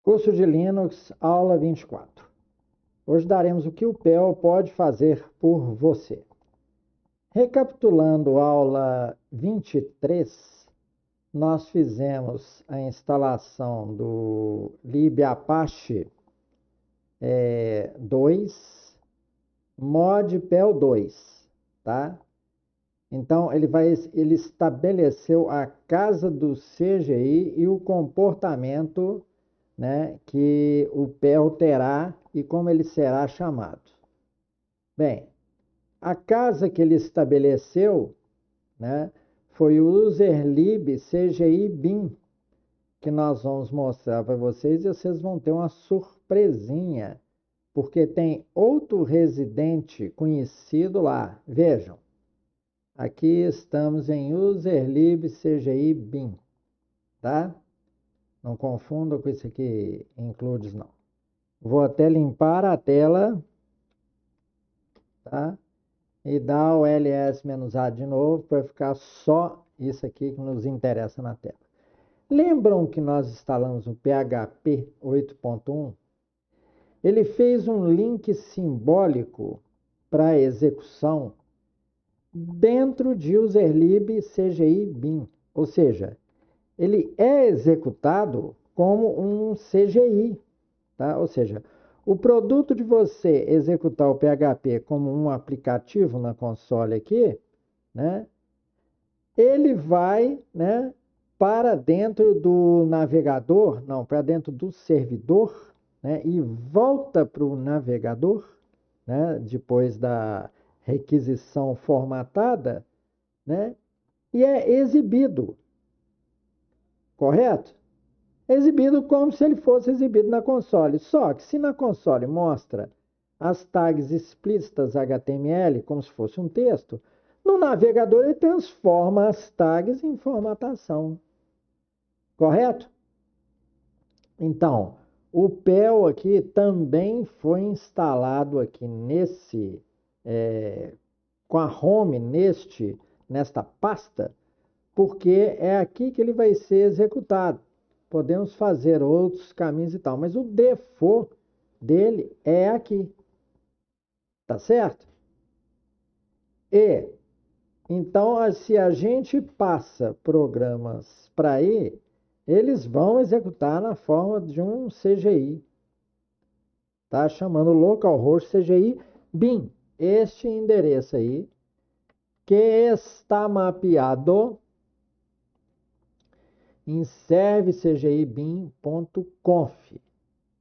Curso de Linux, aula 24. Hoje daremos o que o PEL pode fazer por você. Recapitulando a aula 23, nós fizemos a instalação do libapache 2, mod PEL 2, tá? Então, ele estabeleceu a casa do CGI e o comportamento, né, que o PEL terá e como ele será chamado. Bem, a casa que ele estabeleceu, né, foi o userlib CGI bin, que nós vamos mostrar para vocês e vocês vão ter uma surpresinha, porque tem outro residente conhecido lá. Vejam, aqui estamos em userlib CGI bin, tá? Não confunda com isso aqui, includes não. Vou até limpar a tela, tá? E dar o ls-a de novo para ficar só isso aqui que nos interessa na tela. Lembram que nós instalamos o PHP 8.1? Ele fez um link simbólico para execução dentro de userlib CGI bin, ou seja, ele é executado como um CGI, tá? Ou seja, o produto de você executar o PHP como um aplicativo na console aqui, né? Ele vai, né, para dentro do navegador, não, para dentro do servidor, né, e volta para o navegador, né, depois da requisição formatada, né, e é exibido, correto? Exibido como se ele fosse exibido na console. Só que se na console mostra as tags explícitas HTML, como se fosse um texto, no navegador ele transforma as tags em formatação. Correto? Então, o PEL aqui também foi instalado aqui com a home nesta pasta, porque é aqui que ele vai ser executado. Podemos fazer outros caminhos e tal, mas o default dele é aqui. Tá certo? E, então, se a gente passa programas para aí, eles vão executar na forma de um CGI. Tá? Chamando localhost CGI bin. Este endereço aí, que está mapeado em servecgibin.conf,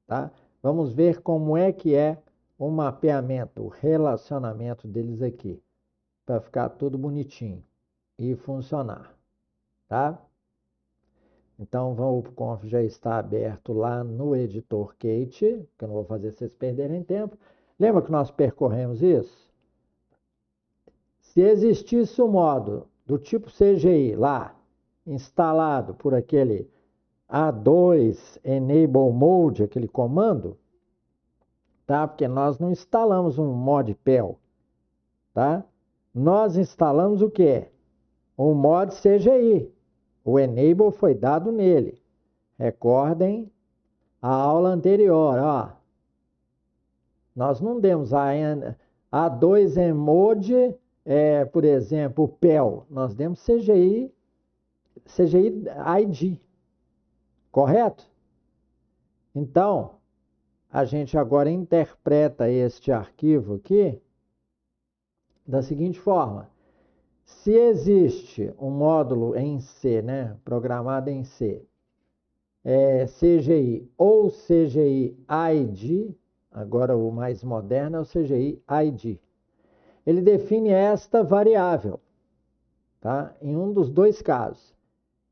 tá? Vamos ver como é que é o mapeamento, o relacionamento deles aqui, para ficar tudo bonitinho e funcionar, tá? Então, o conf já está aberto lá no editor Kate, que eu não vou fazer vocês perderem tempo. Lembra que nós percorremos isso? Se existisse um modo do tipo CGI lá, instalado por aquele A2 Enable Mode, aquele comando, tá? Porque nós não instalamos um mod PEL, tá? Nós instalamos o quê? Um mod CGI. O Enable foi dado nele. Recordem a aula anterior, ó. Nós não demos A2 Mode, por exemplo, PEL. Nós demos CGI ID. Correto? Então, a gente agora interpreta este arquivo aqui da seguinte forma. Se existe um módulo em C, né, programado em C, CGI ou CGI ID, agora o mais moderno é o CGI ID. Ele define esta variável, tá? Em um dos dois casos.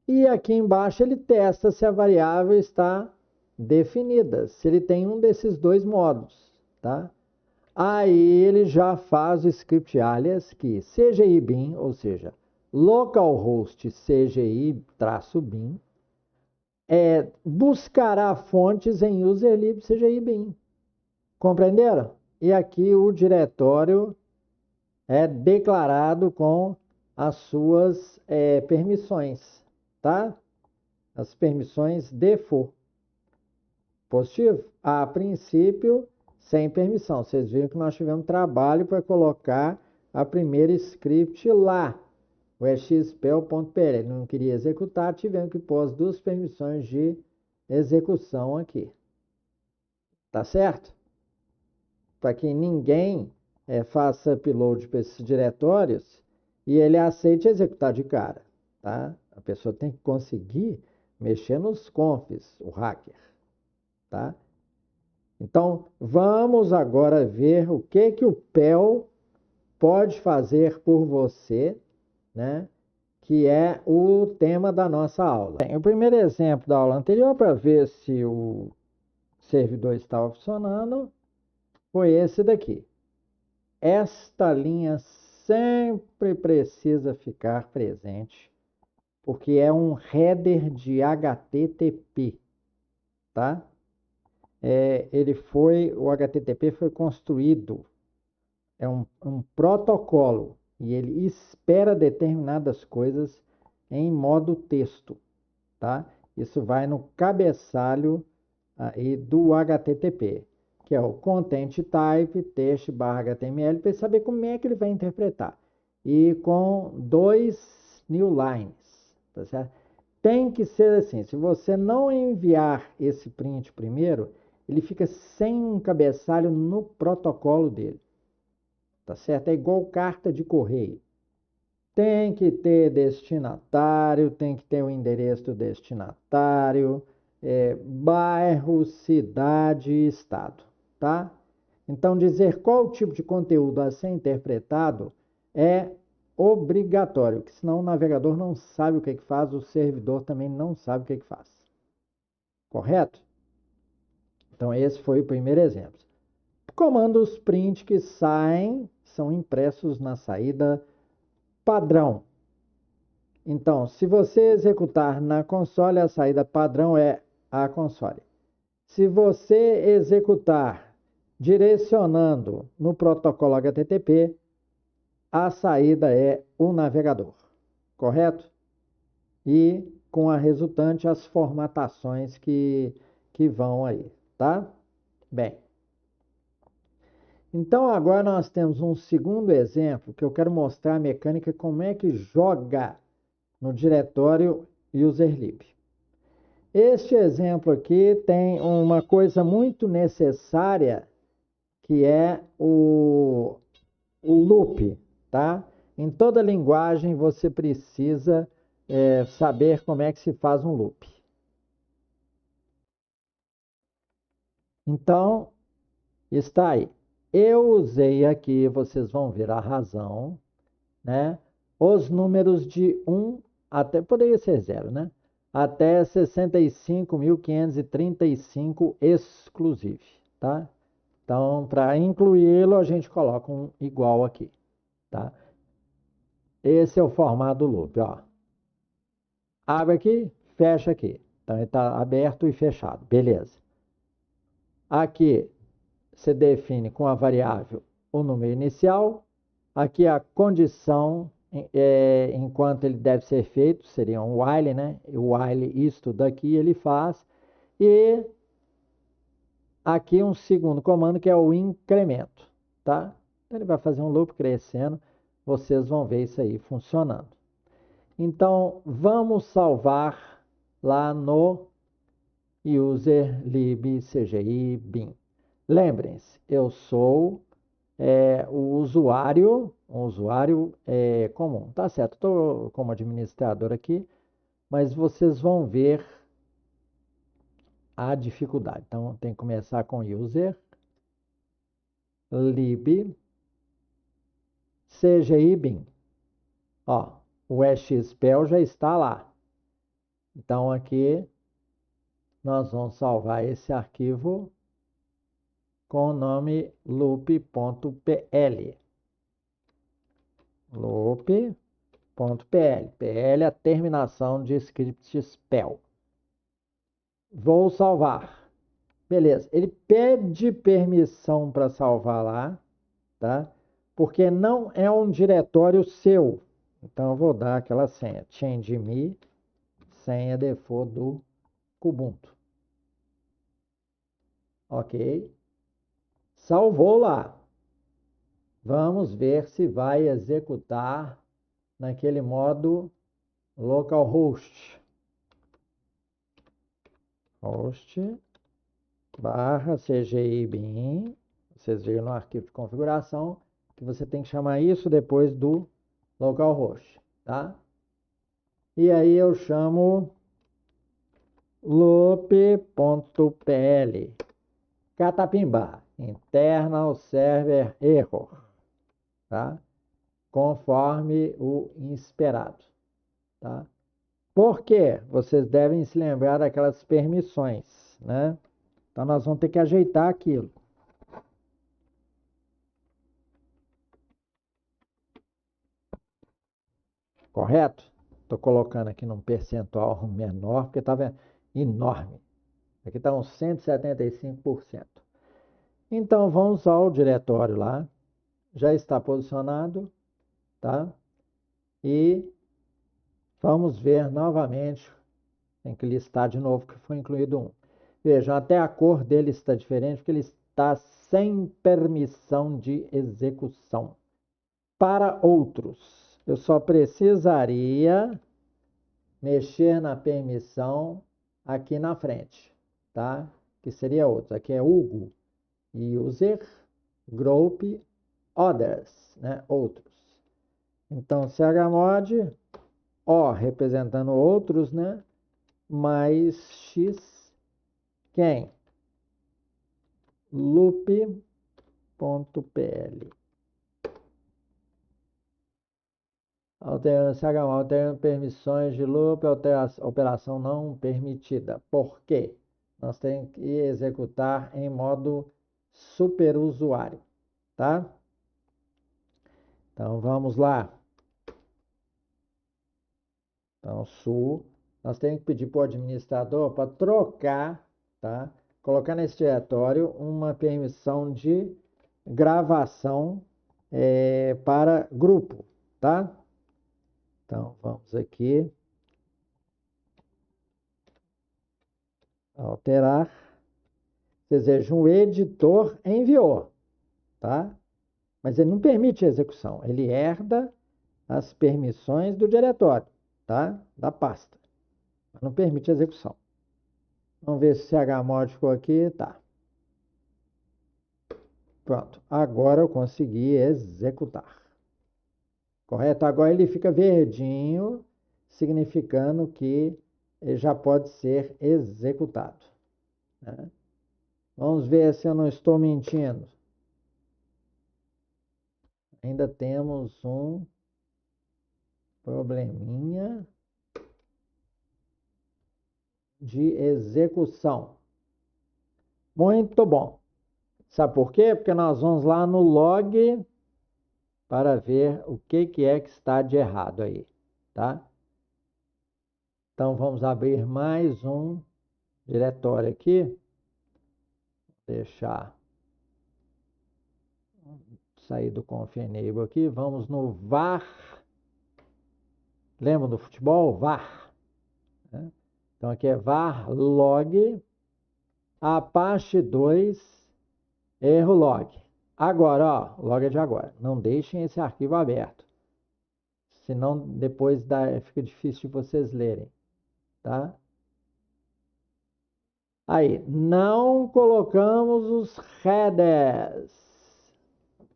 E aqui embaixo ele testa se a variável está definida, se ele tem um desses dois módulos, tá? Aí ele já faz o script alias que CGI bin, ou seja, localhost CGI-bin, buscará fontes em userlib CGI bin. Compreenderam? E aqui o diretório é declarado com as suas permissões, tá? As permissões default. Positivo? A princípio, sem permissão. Vocês viram que nós tivemos trabalho para colocar a primeira script lá, o xspel.pl. Ele não queria executar, tivemos que pôr as duas permissões de execução aqui. Tá certo? Para que ninguém faça upload para esses diretórios e ele aceite executar de cara. Tá? A pessoa tem que conseguir mexer nos confs, o hacker. Tá? Então, vamos agora ver o que o PEL pode fazer por você, né? Que é o tema da nossa aula. Bem, o primeiro exemplo da aula anterior, para ver se o servidor estava funcionando, foi esse daqui. Esta linha sempre precisa ficar presente, porque é um header de HTTP, tá? O HTTP foi construído, é um protocolo, e ele espera determinadas coisas em modo texto, tá? Isso vai no cabeçalho aí do HTTP, que é o content type text/html, para saber como é que ele vai interpretar. E com 2 new lines, tá certo? Tem que ser assim, se você não enviar esse print primeiro, ele fica sem um cabeçalho no protocolo dele. Tá certo? É igual carta de correio. Tem que ter destinatário, tem que ter o endereço do destinatário, bairro, cidade e estado, tá? Então, dizer qual tipo de conteúdo a ser interpretado é obrigatório, porque senão o navegador não sabe o que faz, o servidor também não sabe o que faz. Correto? Então, esse foi o primeiro exemplo. Comandos print que saem, são impressos na saída padrão. Então, se você executar na console, a saída padrão é a console. Se você executar direcionando no protocolo HTTP, a saída é o navegador, correto? E com a resultante as formatações que vão aí, tá? Bem, então agora nós temos um segundo exemplo que eu quero mostrar a mecânica como é que joga no diretório userlib. Este exemplo aqui tem uma coisa muito necessária, que é o loop, tá? Em toda linguagem você precisa saber como é que se faz um loop. Então, está aí. Eu usei aqui, vocês vão ver a razão, né? Os números de 1 até, poderia ser 0, né? Até 65.535 exclusive, tá? Então, para incluí-lo, a gente coloca um igual aqui, tá? Esse é o formato do loop, ó. Abre aqui, fecha aqui. Então, ele está aberto e fechado, beleza. Aqui, você define com a variável o número inicial. Aqui a condição, enquanto ele deve ser feito, seria um while, né? O while, isto daqui ele faz. E aqui um segundo comando que é o incremento, tá? Então ele vai fazer um loop crescendo, vocês vão ver isso aí funcionando. Então vamos salvar lá no userlib CGI bin. Lembrem-se, eu sou o usuário, um usuário comum, tá certo? Estou como administrador aqui, mas vocês vão ver a dificuldade. Então tem que começar com user lib CGI bin. Ó, o xspel já está lá. Então aqui nós vamos salvar esse arquivo com o nome loop.pl. Loop.pl. PL é a terminação de script spell. Vou salvar. Beleza. Ele pede permissão para salvar lá, tá? Porque não é um diretório seu. Então eu vou dar aquela senha. Change me, senha default do Kubuntu. Ok? Salvou lá. Vamos ver se vai executar naquele modo localhost. Host barra CGI bin. Vocês viram no arquivo de configuração que você tem que chamar isso depois do localhost, tá? E aí eu chamo loop.pl catapimba internal server error, tá? Conforme o esperado, tá? Por quê? Vocês devem se lembrar daquelas permissões, né? Então nós vamos ter que ajeitar aquilo. Correto? Estou colocando aqui num percentual menor, porque estava enorme. Aqui está uns 175%. Então, vamos ao diretório lá. Já está posicionado, tá? E vamos ver novamente. Tem que listar de novo que foi incluído um. Vejam, até a cor dele está diferente, porque ele está sem permissão de execução. Para outros, eu só precisaria mexer na permissão aqui na frente, tá? Que seria outro. Aqui é Hugo, User, Group, Others, né? Outros. Então, chmod, O representando outros, né? Mais X, quem? Loop.pl. Alterando permissões de loop, operação não permitida. Por quê? Nós temos que executar em modo superusuário, tá? Então, vamos lá. Então, nós temos que pedir para o administrador para trocar, tá? Colocar nesse diretório uma permissão de gravação para grupo, tá? Então, vamos aqui, alterar. Vocês vejam, o editor enviou, tá? Mas ele não permite a execução, ele herda as permissões do diretório, tá? Da pasta. Mas não permite a execução. Vamos ver se o chmod ficou aqui, tá. Pronto, agora eu consegui executar. Correto? Agora ele fica verdinho, significando que ele já pode ser executado, né? Vamos ver se eu não estou mentindo. Ainda temos um probleminha de execução. Muito bom. Sabe por quê? Porque nós vamos lá no log para ver o que é que está de errado aí, tá? Então, vamos abrir mais um diretório aqui. Deixar sair do conf enable aqui. Vamos no var. Lembra do futebol? VAR, né? Então, aqui é var log Apache 2 erro log. Agora, ó, log é de agora. Não deixem esse arquivo aberto. Senão depois fica difícil de vocês lerem, tá? Aí, não colocamos os headers.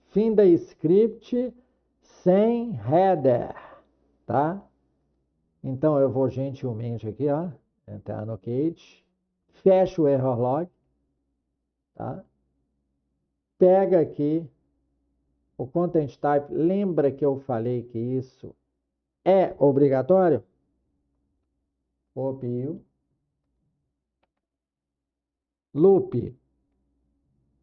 Fim da script sem header, tá? Então eu vou gentilmente aqui, ó, entrar no Cage, fecho o error log, tá? Pega aqui o content type, lembra que eu falei que isso é obrigatório? Copio. Loop.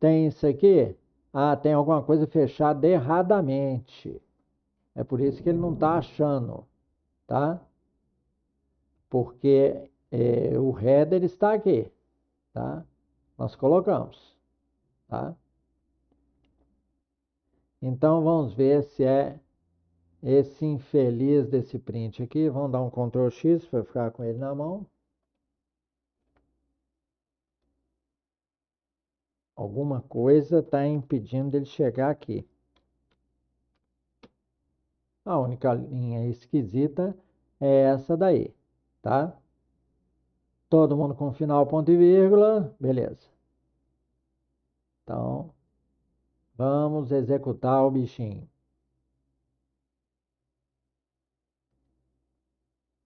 Tem isso aqui? Ah, tem alguma coisa fechada erradamente. É por isso que ele não está achando, tá? Porque o header está aqui, tá? Nós colocamos, tá? Então, vamos ver se é esse infeliz desse print aqui. Vamos dar um Ctrl X para ficar com ele na mão. Alguma coisa está impedindo dele chegar aqui. A única linha esquisita é essa daí, tá? Todo mundo com final, ponto e vírgula, beleza. Então, vamos executar o bichinho.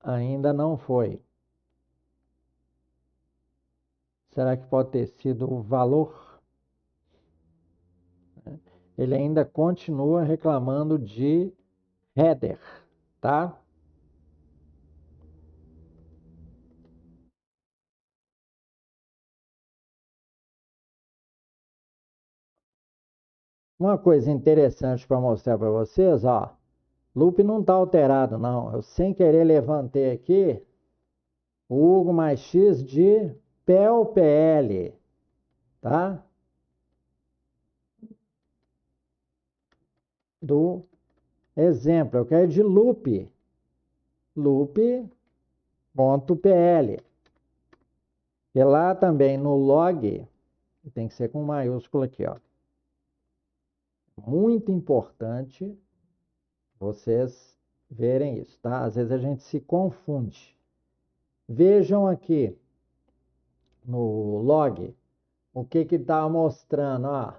Ainda não foi. Será que pode ter sido o valor? Ele ainda continua reclamando de header, tá? Uma coisa interessante para mostrar para vocês, ó. Loop não está alterado, não. Eu sem querer levantei aqui o Hugo mais X de PEL-PL, tá? Do exemplo, eu quero de loop. Loop.pl. E lá também no log, tem que ser com maiúsculo aqui, ó. Muito importante vocês verem isso, tá? Às vezes a gente se confunde. Vejam aqui no log o que que tá mostrando, ó.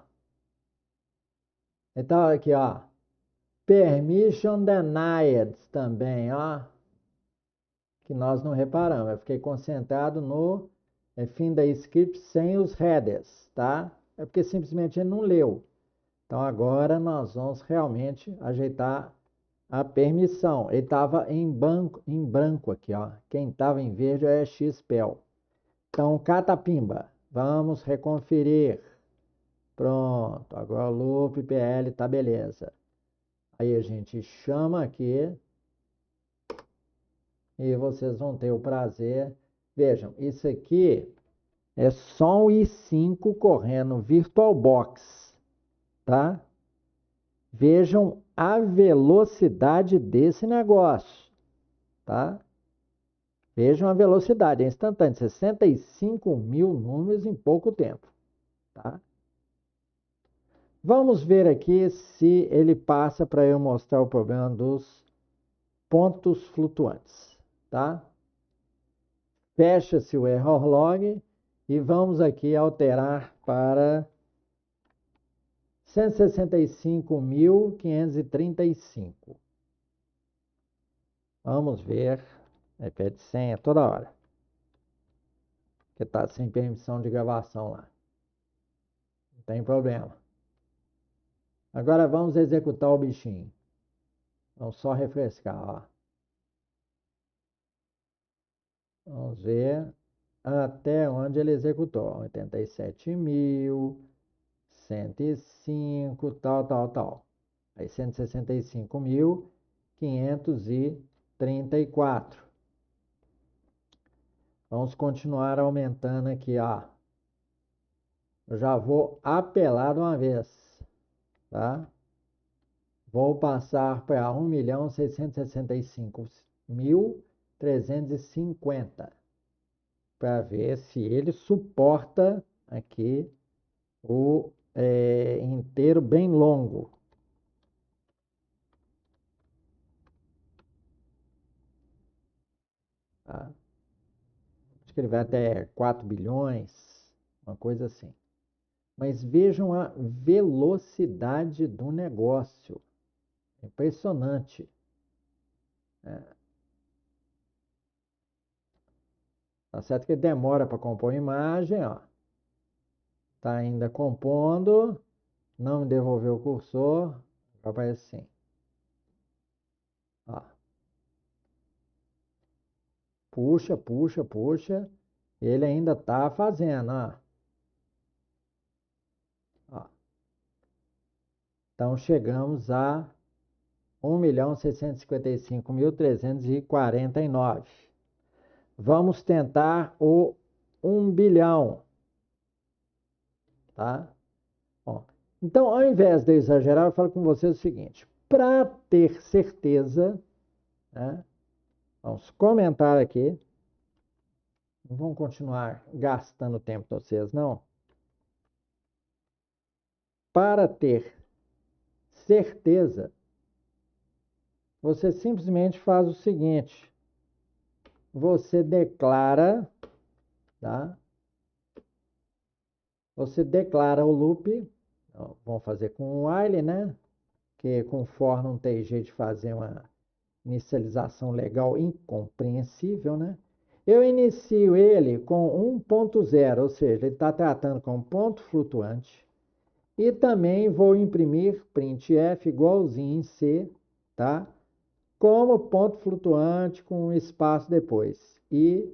Então aqui, ó. Permission denied também, ó. Que nós não reparamos. Eu fiquei concentrado no fim da script sem os headers, tá? É porque simplesmente ele não leu. Então agora nós vamos realmente ajeitar a permissão. Ele estava em branco aqui, ó. Quem estava em verde é XPEL. Então, catapimba. Vamos reconferir. Pronto. Agora o loop PL tá beleza. Aí a gente chama aqui. E vocês vão ter o prazer. Vejam, isso aqui é só um i5 correndo VirtualBox, tá? Vejam a velocidade desse negócio, tá? Vejam a velocidade, é instantânea, 65 mil números em pouco tempo, tá? Vamos ver aqui se ele passa para eu mostrar o problema dos pontos flutuantes, tá? Fecha-se o error log e vamos aqui alterar para 165.535. Vamos ver. Repete senha toda hora. Porque está sem permissão de gravação lá. Não tem problema. Agora vamos executar o bichinho. Vamos só refrescar, ó. Vamos ver até onde ele executou. 87.105, tal. Aí 165.534. Vamos continuar aumentando aqui, ó. Eu já vou apelar de uma vez, tá? Vou passar para 1.665.350 para ver se ele suporta aqui o inteiro bem longo. Tá? Acho que ele vai até 4 bilhões, uma coisa assim. Mas vejam a velocidade do negócio. Impressionante. Tá certo que demora para compor imagem, ó. Tá ainda compondo. Não me devolveu o cursor. Aparece assim. Ó. Puxa. Ele ainda tá fazendo, ó. Ó. Então chegamos a 1.655.349. Vamos tentar o 1 bilhão, tá? Ó, então, ao invés de exagerar, eu falo com vocês o seguinte: para ter certeza, né, vamos comentar aqui. Não vamos continuar gastando tempo de vocês, não. para ter certeza, você simplesmente faz o seguinte. Você declara, tá? Você declara o loop. Vamos fazer com o while, né? Que com for não tem jeito de fazer uma inicialização legal incompreensível, né? Eu inicio ele com 1.0, ou seja, ele está tratando com ponto flutuante. E também vou imprimir printf igualzinho em C, tá? Como ponto flutuante com espaço depois. E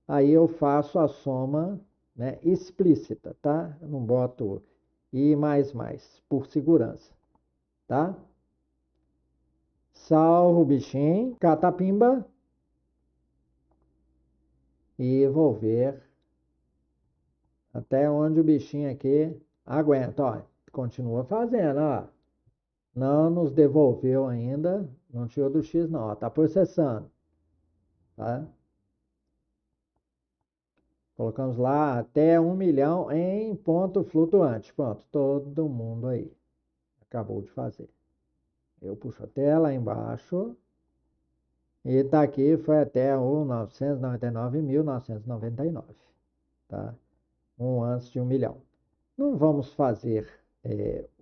aí eu faço a soma, né, explícita, tá? Eu não boto i mais, por segurança, tá? Salvo o bichinho, catapimba. E vou ver até onde o bichinho aqui aguenta, ó. Continua fazendo, ó. Não nos devolveu ainda, não tirou do X não, ó. Tá processando, tá? Colocamos lá até 1 milhão em ponto flutuante. Pronto, todo mundo aí. Acabou de fazer. Eu puxo até lá embaixo. E tá aqui, foi até o 999.999, tá? Antes de 1 milhão. Não vamos fazer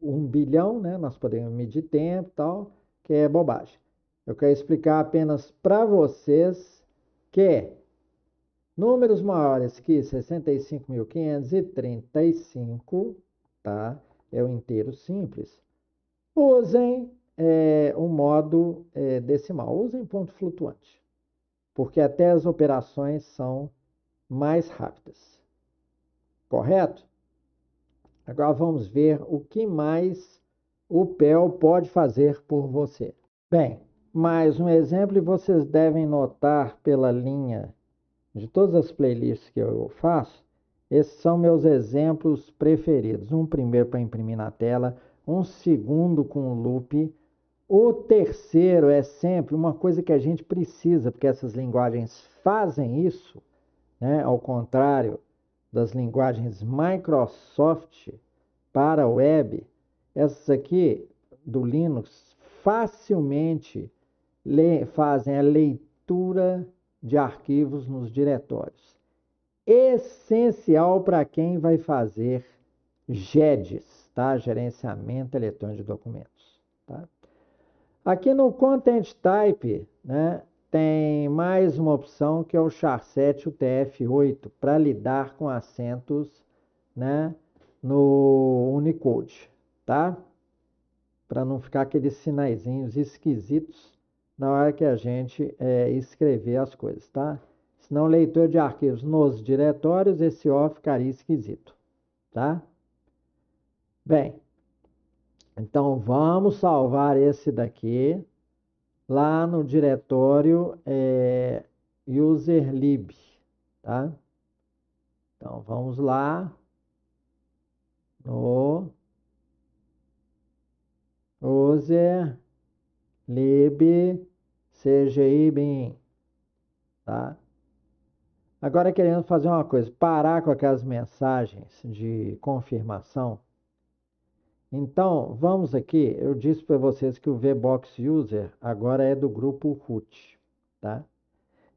1 bilhão, né? Nós podemos medir tempo e tal, que é bobagem. Eu quero explicar apenas para vocês que números maiores que 65.535, tá? É o inteiro simples. Usem o modo decimal, usem ponto flutuante, porque até as operações são mais rápidas. Correto? Agora vamos ver o que mais o PEL pode fazer por você. Bem, mais um exemplo, e vocês devem notar pela linha de todas as playlists que eu faço, esses são meus exemplos preferidos. Um primeiro para imprimir na tela, um segundo com loop. O terceiro é sempre uma coisa que a gente precisa, porque essas linguagens fazem isso, né? Ao contrário das linguagens Microsoft para web, essas aqui do Linux facilmente fazem a leitura de arquivos nos diretórios. Essencial para quem vai fazer GEDs, tá? Gerenciamento eletrônico de documentos, tá? Aqui no Content Type, né, tem mais uma opção que é o char7 UTF-8 para lidar com acentos, né, no Unicode, tá? Para não ficar aqueles sinaizinhos esquisitos na hora que a gente escrever as coisas, tá? Senão, leitor de arquivos nos diretórios, esse O ficaria esquisito, tá? Bem, então vamos salvar esse daqui lá no diretório userlib, tá? Então vamos lá no userlib CGI bin, tá? Agora querendo fazer uma coisa, parar com aquelas mensagens de confirmação. Então, vamos aqui, eu disse para vocês que o VBox User agora é do grupo root, tá?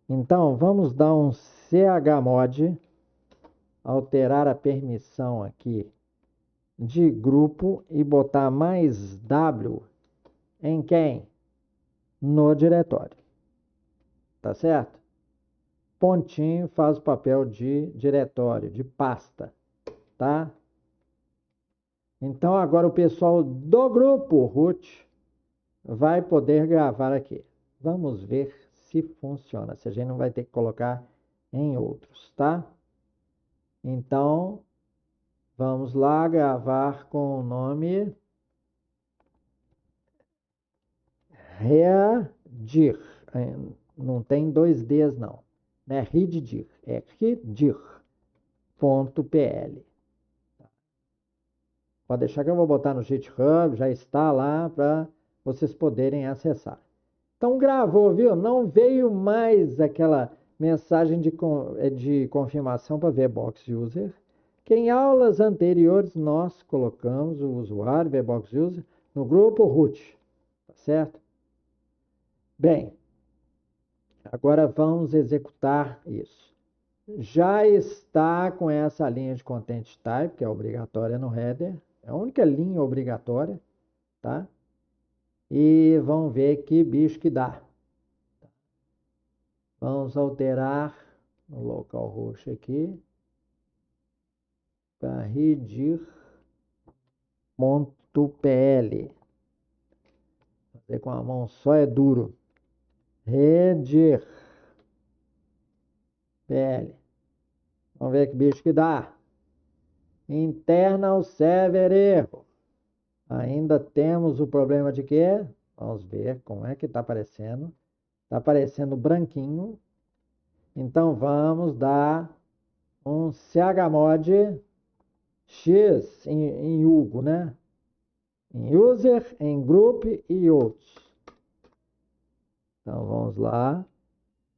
Então, vamos dar um chmod, alterar a permissão aqui de grupo e botar mais W em quem? No diretório, tá certo? Pontinho faz o papel de diretório, de pasta, tá? Então, agora o pessoal do grupo root vai poder gravar aqui. Vamos ver se funciona, se a gente não vai ter que colocar em outros, tá? Então, vamos lá gravar com o nome redir. Não tem dois Ds, não. Não é redir, é redir.pl. Pode deixar que eu vou botar no GitHub, já está lá para vocês poderem acessar. Então gravou, viu? Não veio mais aquela mensagem de confirmação para VBox User. que em aulas anteriores nós colocamos o usuário, VBox User, no grupo root, tá certo? Bem, agora vamos executar isso. Já está com essa linha de Content Type, que é obrigatória no header, é a única linha obrigatória, tá? E vamos ver que bicho que dá. Vamos alterar no localhost aqui para redir.pl. Fazer com a mão só é duro. Redir.pl. Vamos ver que bicho que dá. Internal server erro. Ainda temos o problema de quê? Vamos ver como é que está aparecendo. Está aparecendo branquinho. Então vamos dar um chmod x em Hugo, né? Em user, em group e outros. Então vamos lá.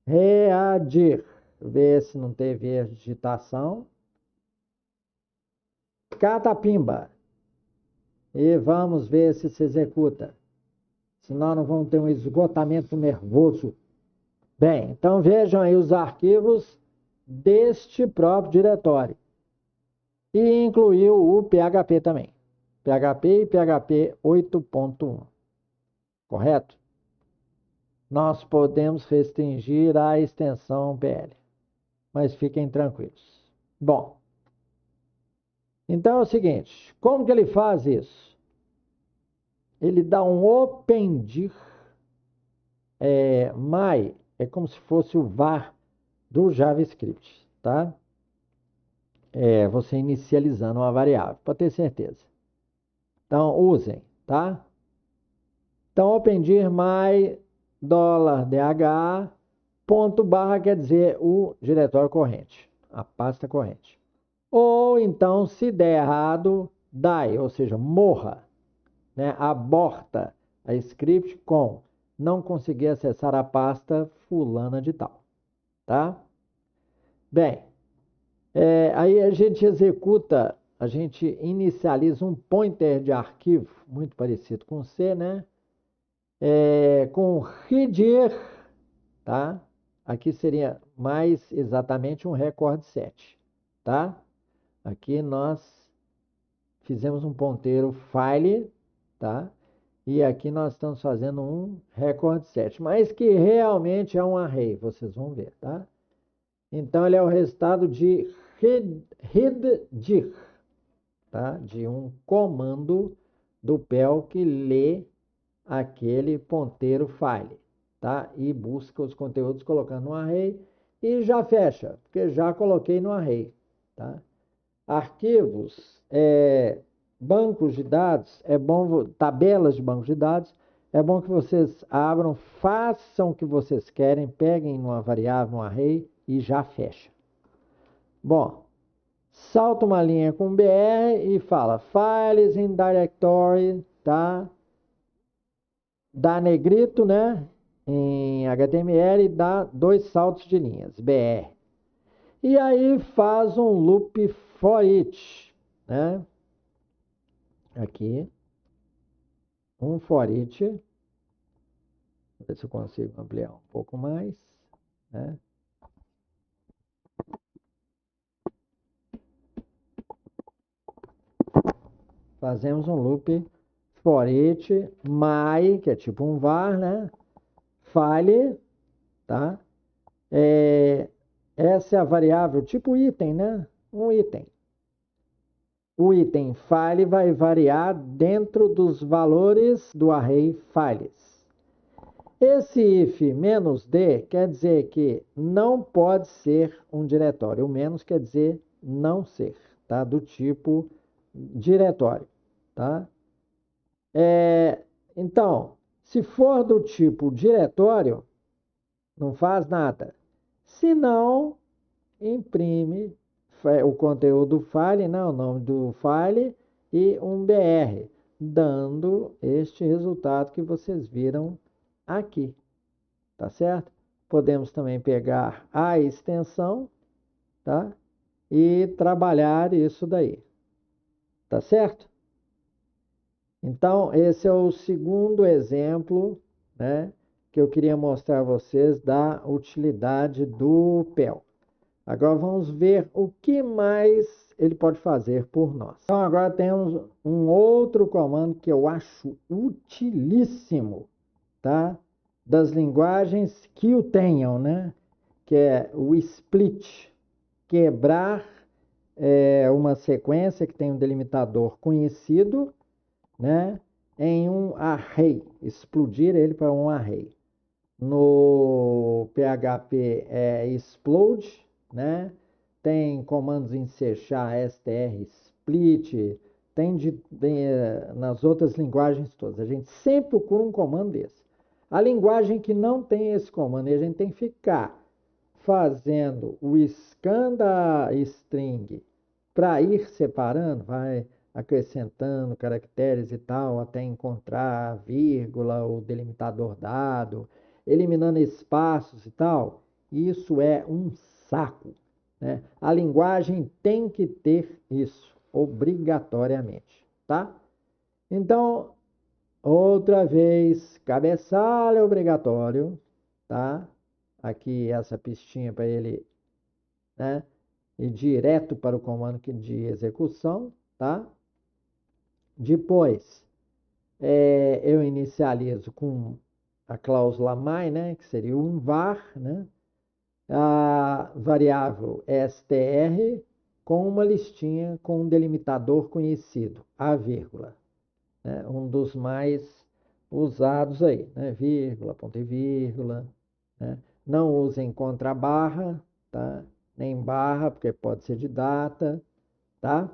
Readir. Ver se não teve erro de digitação. Catapimba. E vamos ver se executa. Senão não vamos ter um esgotamento nervoso. Bem, então vejam aí os arquivos deste próprio diretório. E incluiu o PHP também. PHP e PHP 8.1. Correto? Nós podemos restringir a extensão PL. Mas fiquem tranquilos. Bom, então é o seguinte. Como que ele faz isso? Ele dá um opendir my, é como se fosse o var do JavaScript, tá? Você inicializando uma variável, para ter certeza. Então, usem, tá? Então, opendir my $dh ponto barra quer dizer o diretório corrente, a pasta corrente. Ou então, se der errado, die, ou seja, morra, né? Aborta a script com não conseguir acessar a pasta fulana de tal, tá? Bem, aí a gente executa, a gente inicializa um pointer de arquivo, muito parecido com C, né? Com redir, tá? Aqui seria mais exatamente um record set, tá? Aqui nós fizemos um ponteiro file, tá? E aqui nós estamos fazendo um record set, mas que realmente é um array, vocês vão ver, tá? Então, ele é o resultado de redir, tá? De um comando do PEL que lê aquele ponteiro file, tá? E busca os conteúdos colocando no array e já fecha, porque já coloquei no array, tá? Arquivos, bancos de dados, é bom, tabelas de bancos de dados, é bom que vocês abram, façam o que vocês querem, peguem numa variável, num array e já fecha. Bom, salta uma linha com BR e fala files in directory, tá? Dá negrito, né? Em HTML, dá 2 saltos de linhas, BR. E aí faz um loop for each, né? Aqui, um for each. Vou ver se eu consigo ampliar um pouco mais, né? Fazemos um loop for each my, que é tipo um var, né? File, tá? Essa é a variável tipo item, né? Um item. O item file vai variar dentro dos valores do array files. Esse if "-d" quer dizer que não pode ser um diretório. O menos quer dizer não ser, tá? Do tipo diretório, tá? Então, se for do tipo diretório, não faz nada. Se não, imprime o conteúdo do file, né? O nome do file e um BR, dando este resultado que vocês viram aqui, tá certo? Podemos também pegar a extensão, tá? e trabalhar isso daí. Tá certo? Então, esse é o segundo exemplo, né, que eu queria mostrar a vocês da utilidade do PEL. Agora vamos ver o que mais ele pode fazer por nós. Então, agora temos um outro comando que eu acho utilíssimo, tá? Das linguagens que o tenham, né? Que é o split, quebrar uma sequência que tem um delimitador conhecido, né, em um array, explodir ele para um array. No PHP é explode, né? Tem comandos em C#, str, split, nas outras linguagens todas. A gente sempre procura um comando desse. A linguagem que não tem esse comando, e a gente tem que ficar fazendo o scan da string para ir separando, vai acrescentando caracteres e tal, até encontrar a vírgula, o delimitador dado, eliminando espaços e tal, isso é um saco, né? A linguagem tem que ter isso, obrigatoriamente, tá? Então, outra vez, cabeçalho obrigatório, tá? Aqui essa pistinha para ele, né, ir direto para o comando de execução, tá? Depois, eu inicializo com a cláusula my, né, que seria um var, né, a variável str com uma listinha com um delimitador conhecido, a vírgula, né, um dos mais usados aí, né, vírgula, ponto e vírgula, né, não usem contra barra, tá, nem barra, porque pode ser de data, tá?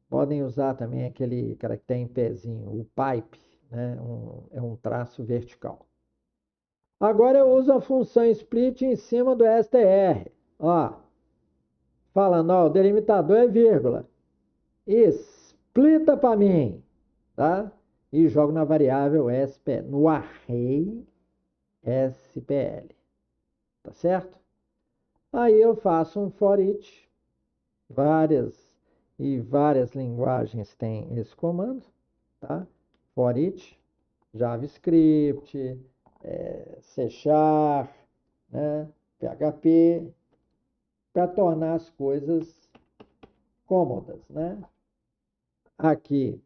Podem usar também aquele caractere em pezinho, o pipe, né? É um traço vertical. Agora eu uso a função split em cima do str. Ó, falando, ó, o delimitador é vírgula. Splita para mim, tá? E jogo na variável SPL, no array SPL, tá certo? Aí eu faço um for each, várias linguagens têm esse comando, tá? For each, JavaScript, C#, né? PHP, para tornar as coisas cômodas, né? Aqui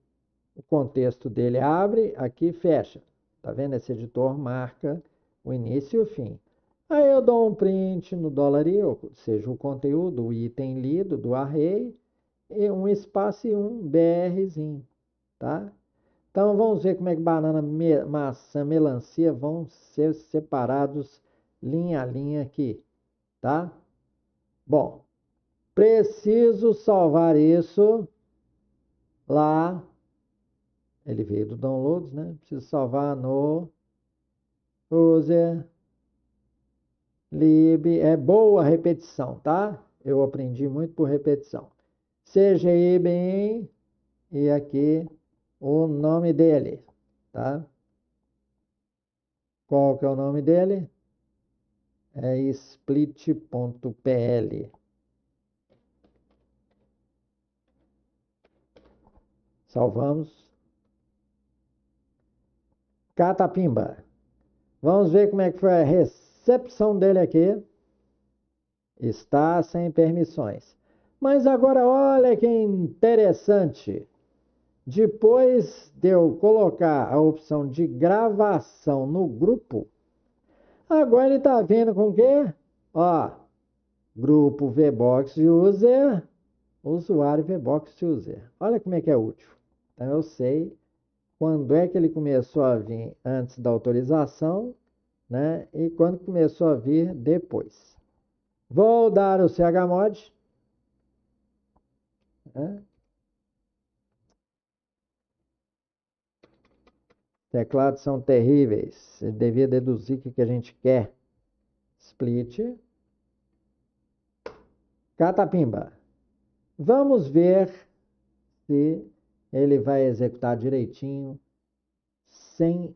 o contexto dele abre, aqui fecha. Tá vendo? Esse editor marca o início e o fim. Aí eu dou um print no $i, ou seja, o conteúdo, o item lido do array, e um espaço e um BRzinho, tá? Então vamos ver como é que banana, maçã, melancia vão ser separados linha a linha aqui, tá? Bom, preciso salvar isso lá. Ele veio do downloads, né? Preciso salvar no user lib. É boa a repetição, tá? Eu aprendi muito por repetição. CGI bem e aqui o nome dele, tá? Qual que é o nome dele? É split.pl. Salvamos. Catapimba. Vamos ver como é que foi a recepção dele aqui. Está sem permissões. Mas agora olha que interessante. Depois de eu colocar a opção de gravação no grupo, agora ele está vindo com o quê? Ó, grupo VBox User, usuário VBox User. Olha como é que é útil. Então eu sei quando é que ele começou a vir antes da autorização, né? E quando começou a vir depois. Vou dar o chmod, né? Teclados são terríveis. Você devia deduzir o que a gente quer. Split. Catapimba. Vamos ver se ele vai executar direitinho, sem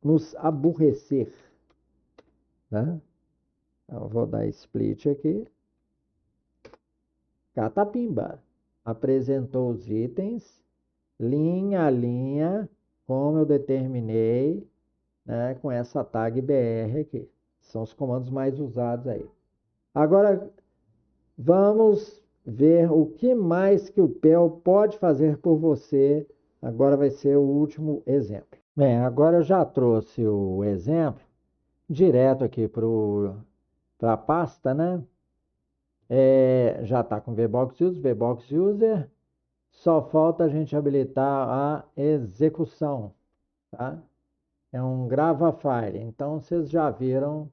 nos aborrecer, né? Então, vou dar split aqui. catapimba. Apresentou os itens, linha a linha, como eu determinei, né, com essa tag BR aqui. São os comandos mais usados aí. Agora, vamos ver o que mais que o PEL pode fazer por você. Agora vai ser o último exemplo. Bem, agora eu já trouxe o exemplo direto aqui para a pasta, né? Já está com VBox User, só falta a gente habilitar a execução, tá? É um grava file. Então, vocês já viram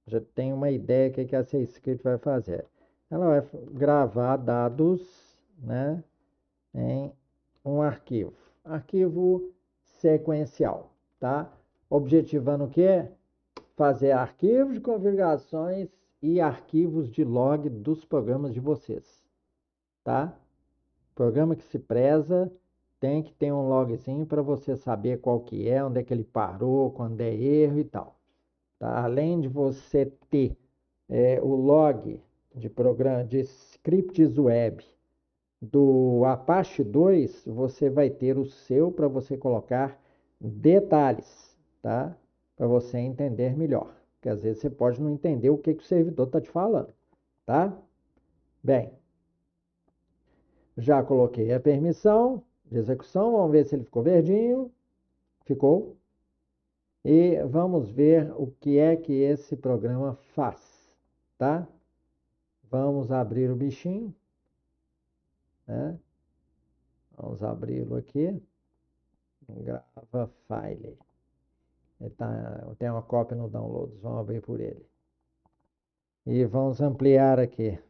já tem uma ideia que essa script vai fazer. Ela vai gravar dados, né, em um arquivo sequencial, tá? Objetivando o quê? Fazer arquivos de configurações e arquivos de log dos programas de vocês, tá? Programa que se preza tem que ter um logzinho para você saber qual que é, onde é que ele parou, quando é erro e tal. Tá? Além de você ter o log de programa de scripts web do Apache 2, você vai ter o seu para você colocar detalhes, tá? Para você entender melhor. Porque às vezes você pode não entender o que o servidor está te falando, tá? Bem, já coloquei a permissão de execução. Vamos ver se ele ficou verdinho. Ficou. E vamos ver o que é que esse programa faz, tá? Vamos abrir o bichinho, né? Vamos abri-lo aqui. Grava file. Tem uma cópia no downloads. Vamos abrir por ele. E vamos ampliar aqui.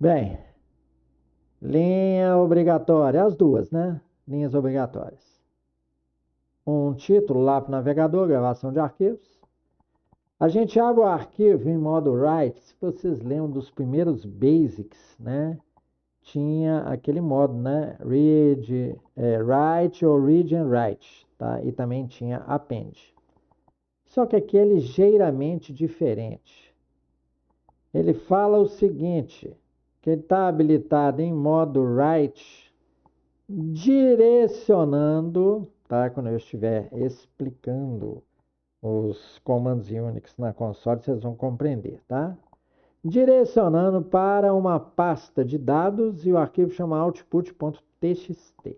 Bem, linha obrigatória. As duas, né? Linhas obrigatórias. um título lá para o navegador, gravação de arquivos. A gente abre o arquivo em modo write. Se vocês lembram dos primeiros basics, né? Tinha aquele modo, né? Read, write ou read and write, tá? E também tinha append. Só que aqui é ligeiramente diferente. Ele fala o seguinte, que ele está habilitado em modo write, direcionando, tá? Quando eu estiver explicando os comandos Unix na console, vocês vão compreender, tá? Direcionando para uma pasta de dados e o arquivo chama output.txt.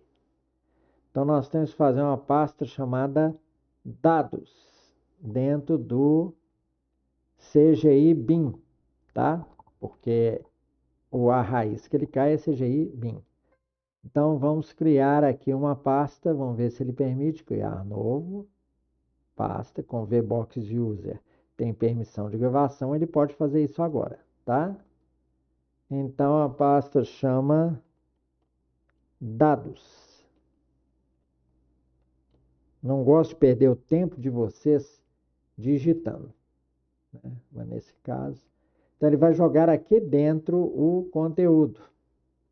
Então, nós temos que fazer uma pasta chamada dados dentro do CGI bin, tá? Porque a raiz que ele cai é CGI bin. Então, vamos criar aqui uma pasta, vamos ver se ele permite criar novo, pasta com VBox User. Tem permissão de gravação, ele pode fazer isso agora, tá? Então, a pasta chama dados. Não gosto de perder o tempo de vocês digitando, né? Mas nesse caso, então ele vai jogar aqui dentro o conteúdo,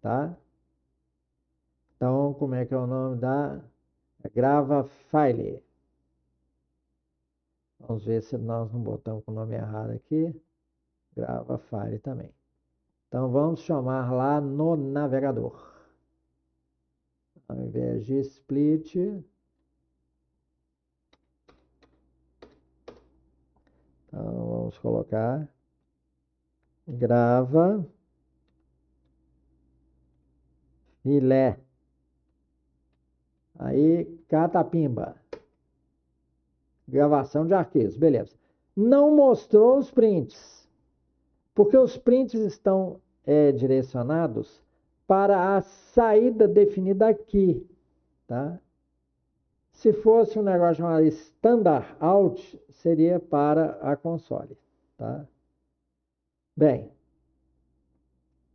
tá? Então, como é que é o nome da grava file? Vamos ver se nós não botamos o nome errado aqui. Grava file também. Então, vamos chamar lá no navegador. Ao invés de split, então vamos colocar grava filé. Aí, catapimba. Gravação de arquivos, beleza. Não mostrou os prints, porque os prints estão direcionados para a saída definida aqui, tá? Se fosse um negócio chamado standard out, seria para a console, tá? Bem,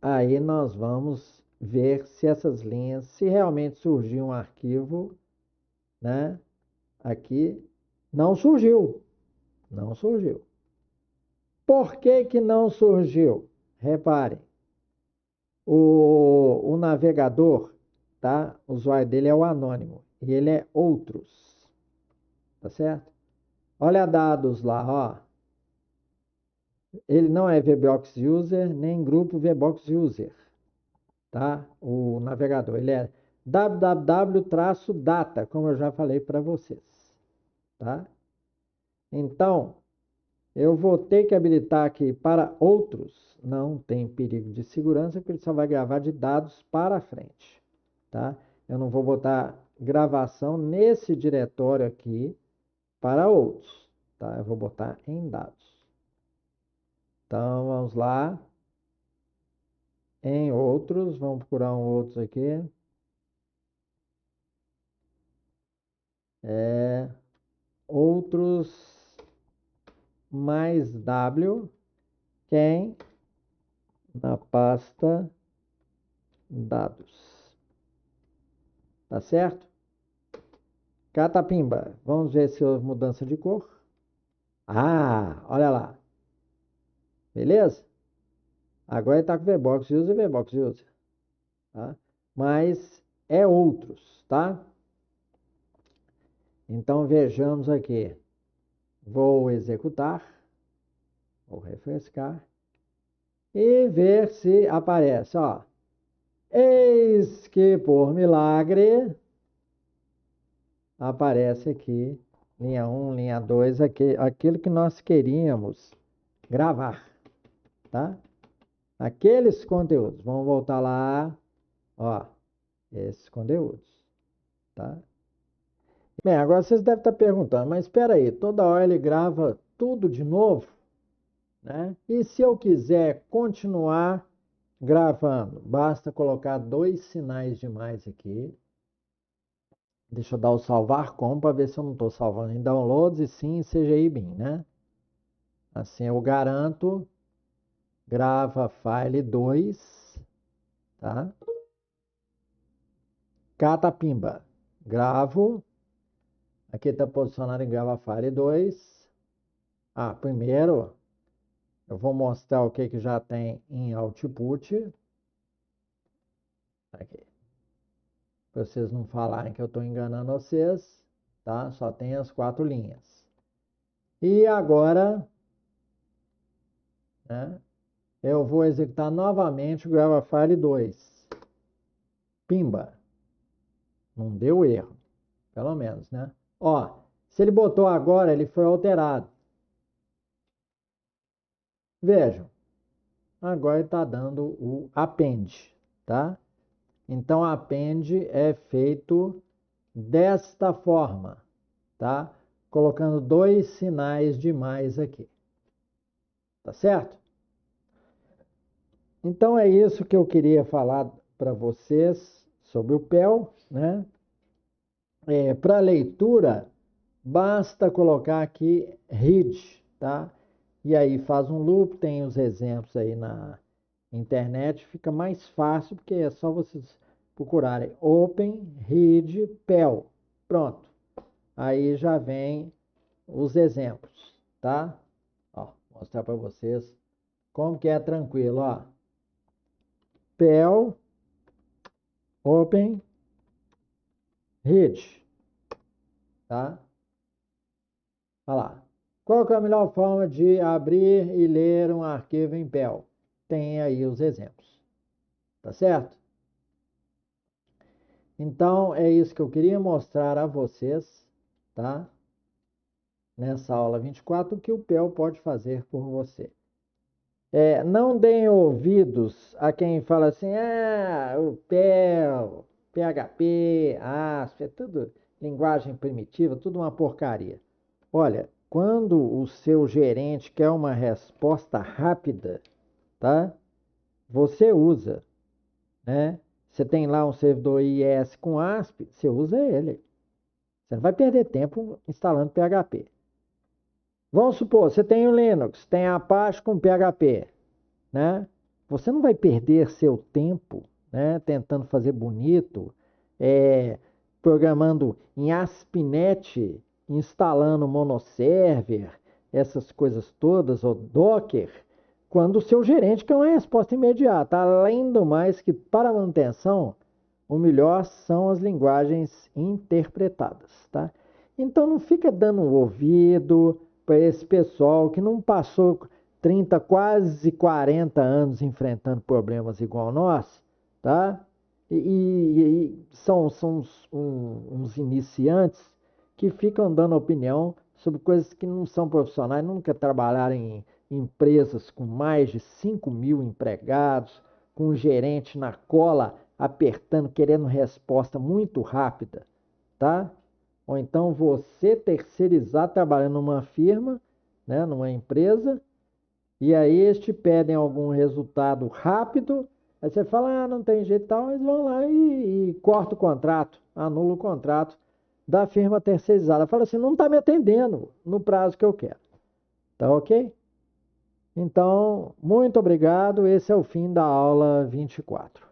aí nós vamos ver se essas linhas, se realmente surgiu um arquivo, né? Aqui não surgiu, não surgiu. Por que que não surgiu? Reparem, o navegador, tá? O usuário dele é o anônimo e ele é outros, tá certo? Olha dados lá, ó. Ele não é VBox User nem grupo VBox User, tá? O navegador, ele é www-data, como eu já falei para vocês, tá? Então, eu vou ter que habilitar aqui para outros, não tem perigo de segurança, porque ele só vai gravar de dados para frente, tá? Eu não vou botar gravação nesse diretório aqui para outros, tá? Eu vou botar em dados. Então, vamos lá. Em outros, vamos procurar um outros aqui. Outros mais W, quem na pasta dados. Tá certo? Catapimba. Vamos ver se houve mudança de cor. Ah, olha lá. Beleza? Agora ele está com VBox User, VBox User. Tá? Mas é outros, tá? Então vejamos aqui. Vou executar. Vou refrescar. E ver se aparece, ó. Eis que por milagre aparece aqui, linha 1, linha 2, aquilo que nós queríamos gravar, tá? Aqueles conteúdos. Vamos voltar lá, ó, esses conteúdos, tá? Bem, agora vocês devem estar perguntando, mas espera aí, toda hora ele grava tudo de novo, né? E se eu quiser continuar gravando, basta colocar dois sinais de mais aqui. Deixa eu dar o salvar como para ver se eu não estou salvando em downloads e sim em CGI bin, né? Assim eu garanto. Grava file 2, tá? Catapimba. Gravo. Aqui está posicionado em Gravafire 2. Primeiro eu vou mostrar o que já tem em output. Aqui. Para vocês não falarem que eu estou enganando vocês, tá? Só tem as 4 linhas. E agora, né, eu vou executar novamente o Gravafire 2. Pimba. Não deu erro. Pelo menos, né? Ó, se ele botou agora, ele foi alterado. Vejam. Agora ele está dando o append, tá? Então, append é feito desta forma, tá? Colocando 2 sinais de mais aqui. Tá certo? Então, é isso que eu queria falar para vocês sobre o PEL, né? Para leitura, basta colocar aqui read, tá? E aí faz um loop, tem os exemplos aí na internet, fica mais fácil, porque é só vocês procurarem Open Read PEL. Pronto. Aí já vem os exemplos, tá? Ó, vou mostrar para vocês como que é tranquilo, ó. PEL Open Read, tá? Olha lá. Qual que é a melhor forma de abrir e ler um arquivo em PEL? Tem aí os exemplos. Tá certo? Então, é isso que eu queria mostrar a vocês, tá? Nessa aula 24, o que o PEL pode fazer por você. Não deem ouvidos a quem fala assim, o PEL, PHP, ASP, é tudo linguagem primitiva, tudo uma porcaria. Olha, quando o seu gerente quer uma resposta rápida, tá? Você usa, né? Você tem lá um servidor IIS com ASP, você usa ele. Você não vai perder tempo instalando PHP. Vamos supor, você tem o Linux, tem a Apache com PHP, né? Você não vai perder seu tempo, né, tentando fazer bonito, programando em ASP.NET, instalando monoserver, essas coisas todas, ou Docker, quando o seu gerente quer uma resposta imediata. Além do mais que, para manutenção, o melhor são as linguagens interpretadas, tá? Então não fica dando ouvido para esse pessoal que não passou 30, quase 40 anos enfrentando problemas igual nós, tá? E são uns iniciantes que ficam dando opinião sobre coisas que não são profissionais, nunca trabalharam em empresas com mais de 5.000 empregados, com um gerente na cola apertando, querendo resposta muito rápida, tá? Ou então você terceirizar trabalhando numa firma, né, numa empresa, e aí eles te pedem algum resultado rápido, aí você fala, não tem jeito e tal, eles vão lá e corta o contrato, anula o contrato da firma terceirizada. Fala assim, não está me atendendo no prazo que eu quero. Tá ok? Então, muito obrigado. Esse é o fim da aula 24.